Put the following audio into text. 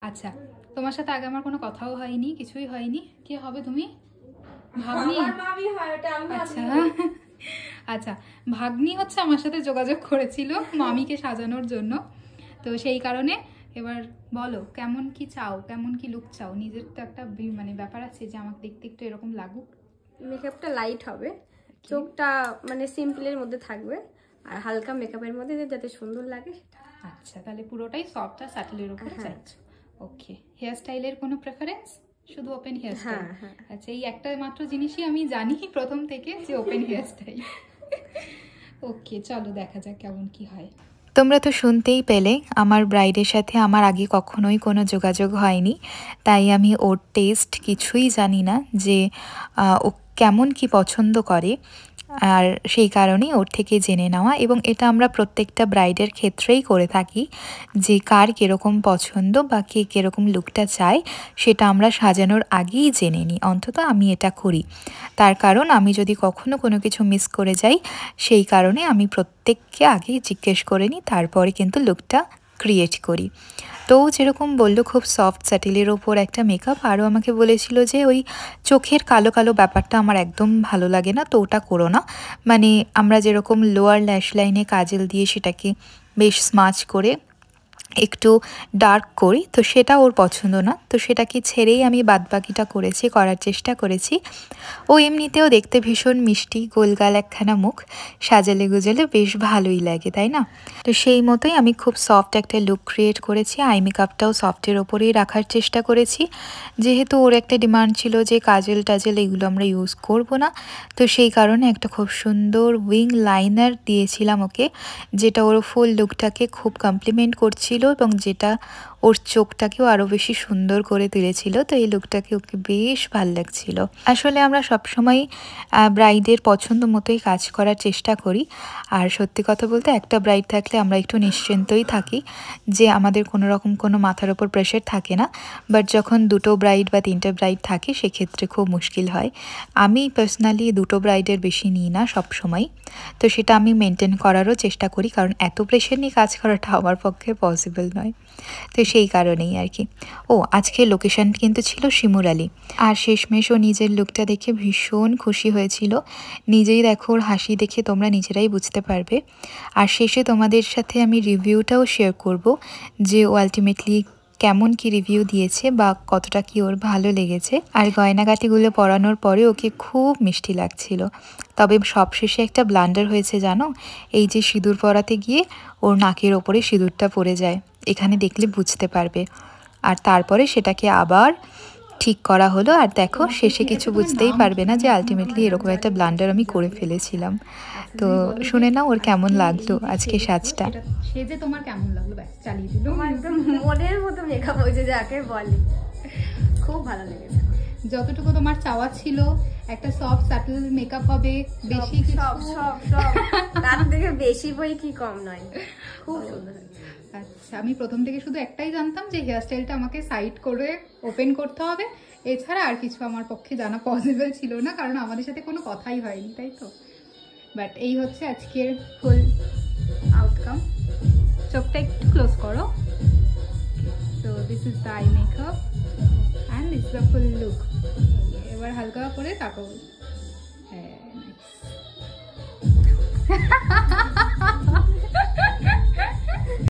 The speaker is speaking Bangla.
আচ্ছা, তোমার সাথে আগে আমার কোনো কথাও হয়নি, কিছুই হয়নি। কি হবে তুমি? ভাগ্নি? আচ্ছা আচ্ছা, ভাগ্নি হচ্ছে আমার সাথে যোগাযোগ করেছিল মামিকে সাজানোর জন্য। তো সেই কারণে এবার বলো কেমন কি চাও, কেমন কি লুক চাও? নিজের তো একটা মানে ব্যাপার আছে যে আমাকে দেখতে একটু এরকম লাগুক। মেকআপটা লাইট হবে, চোখটা মানে সিম্পলের মধ্যে থাকবে, আর হালকা মেকআপের মধ্যে যাতে সুন্দর লাগে সেটা। আচ্ছা, তাহলে পুরোটাই সফট আর স্যাটেলের উপর চাইছো। ওকে, হেয়ার স্টাইলের কোনো প্রেফারেন্স? শুধু ওপেন হেয়ার স্টাইল? আচ্ছা, এই একটা মাত্র জিনিসই আমি জানি প্রথম থেকে, যে ওপেন হেয়ার স্টাইল। ওকে, চলো দেখা যাক কেমন কি হয়। তোমরা তো শুনতেই পেলে আমার ব্রাইডের সাথে আমার আগে কখনোই কোনো যোগাযোগ হয়নি, তাই আমি ওর টেস্ট কিছুই জানি না যে ও কেমন কি পছন্দ করে। আর সেই কারণেই ওর থেকে জেনে নেওয়া, এবং এটা আমরা প্রত্যেকটা ব্রাইডের ক্ষেত্রেই করে থাকি যে কার কীরকম পছন্দ বা কে কীরকম লুকটা চায় সেটা আমরা সাজানোর আগেই জেনে নিই। অন্তত আমি এটা করি, তার কারণ আমি যদি কখনো কোনো কিছু মিস করে যাই সেই কারণে আমি প্রত্যেককে আগেই জিজ্ঞেস করে নিই, তারপরে কিন্তু লুকটা ক্রিয়েট করি। তো যেরকম বললো খুব সফট স্যাটেলের ওপর একটা মেকআপ, আরও আমাকে বলেছিল যে ওই চোখের কালো কালো ব্যাপারটা আমার একদম ভালো লাগে না, তো ওটা করো না। মানে আমরা যেরকম লোয়ার ল্যাশ লাইনে কাজল দিয়ে সেটাকে বেশ স্মাচ করে একটু ডার্ক করি, তো সেটা ওর পছন্দ না, তো সেটাকে ছেড়েই আমি বাদবাকিটা করার চেষ্টা করেছি। ও এমনিতেও দেখতে ভীষণ মিষ্টি, গোলগাল একখানা মুখ, সাজালে গুজালে বেশ ভালোই লাগে, তাই না? তো সেই মতোই আমি খুব সফট একটা লুক ক্রিয়েট করেছি। আই মেকআপটাও সফটের ওপরেই রাখার চেষ্টা করেছি, যেহেতু ওর একটা ডিমান্ড ছিল যে কাজল টাজল এগুলো আমরা ইউজ করব না, তো সেই কারণে একটা খুব সুন্দর উইং লাইনার দিয়েছিলাম ওকে, যেটা ওর ফুল লুকটাকে খুব কমপ্লিমেন্ট করছিল এবং যেটা ওর চোখটাকেও আরও বেশি সুন্দর করে তুলেছিল। তো এই লুকটাকে ওকে বেশ ভালো লাগছিল। আসলে আমরা সবসময় ব্রাইডের পছন্দ মতোই কাজ করার চেষ্টা করি, আর সত্যি কথা বলতে একটা ব্রাইড থাকলে আমরা একটু নিশ্চিন্তই থাকি যে আমাদের কোনো রকম কোনো মাথার ওপর প্রেশার থাকে না। বাট যখন দুটো ব্রাইড বা তিনটে ব্রাইড থাকে সেক্ষেত্রে খুব মুশকিল হয়। আমি পার্সোনালি দুটো ব্রাইডের বেশি নিই না সব সময়, তো সেটা আমি মেনটেন করারও চেষ্টা করি, কারণ এত প্রেশার নিয়ে কাজ করাটা আমার পক্ষে পসিবল নয়। তো সেই কারণেই আর কি। ও আজকে লোকেশন কিন্তু ছিল শিমুরালি, আর শেষমেশ ও নিজের লুকটা দেখে ভীষণ খুশি হয়েছিল। নিজেই দেখো, ওর হাসি দেখে তোমরা নিজেরাই বুঝতে পারবে। আর শেষে তোমাদের সাথে আমি রিভিউটাও শেয়ার করব যে ও আলটিমেটলি কেমন কি রিভিউ দিয়েছে বা কতটা কি ওর ভালো লেগেছে। আর গয়নাগাটিগুলো পরানোর পরে ওকে খুব মিষ্টি লাগছিল। তবে সবশেষে একটা ব্লান্ডার হয়েছে জানো, এই যে সিঁদুর পরাতে গিয়ে ওর নাকের ওপরে সিঁদুরটা পড়ে যায়, এখানে দেখলে বুঝতে পারবে। আর তারপরে সেটাকে আবার ঠিক করা হলো, আর দেখো শেষে কিছু বুঝতেই পারবে না যে আলটিমেটলি এরকম একটা ব্লান্ডার আমি করে ফেলেছিলাম। তো শুনে নাও ওর কেমন লাগলো আজকে সাজটা। সেজে তোমার কেমন লাগলো? ব্যাস চালিয়ে দিল, একদম মনের মতো মেকআপ হয়েছে যাকে বলে, খুব ভালো লেগেছে। যতটুকু তোমার চাওয়া ছিল একটা সফট স্যাটেল মেকআপ হবে, বেশি সব সব সব তার থেকে বেশি বই কি কম নয়, খুব সুন্দর। আচ্ছা, আমি প্রথম থেকে শুধু একটাই জানতাম যে হেয়ার স্টাইলটা আমাকে সাইড করে ওপেন করতে হবে, এছাড়া আর কিছু আমার পক্ষে জানা পসিবল ছিল না, কারণ আমাদের সাথে কোনো কথাই হয়নি, তাই তো? বাট এই হচ্ছে আজকের ফুল আউটকাম। চোখটা একটু ক্লোজ করো। তো this is the eye makeup and this is the full look. এবার হালকা করে তাকাবো। হ্যাঁ, নাইস।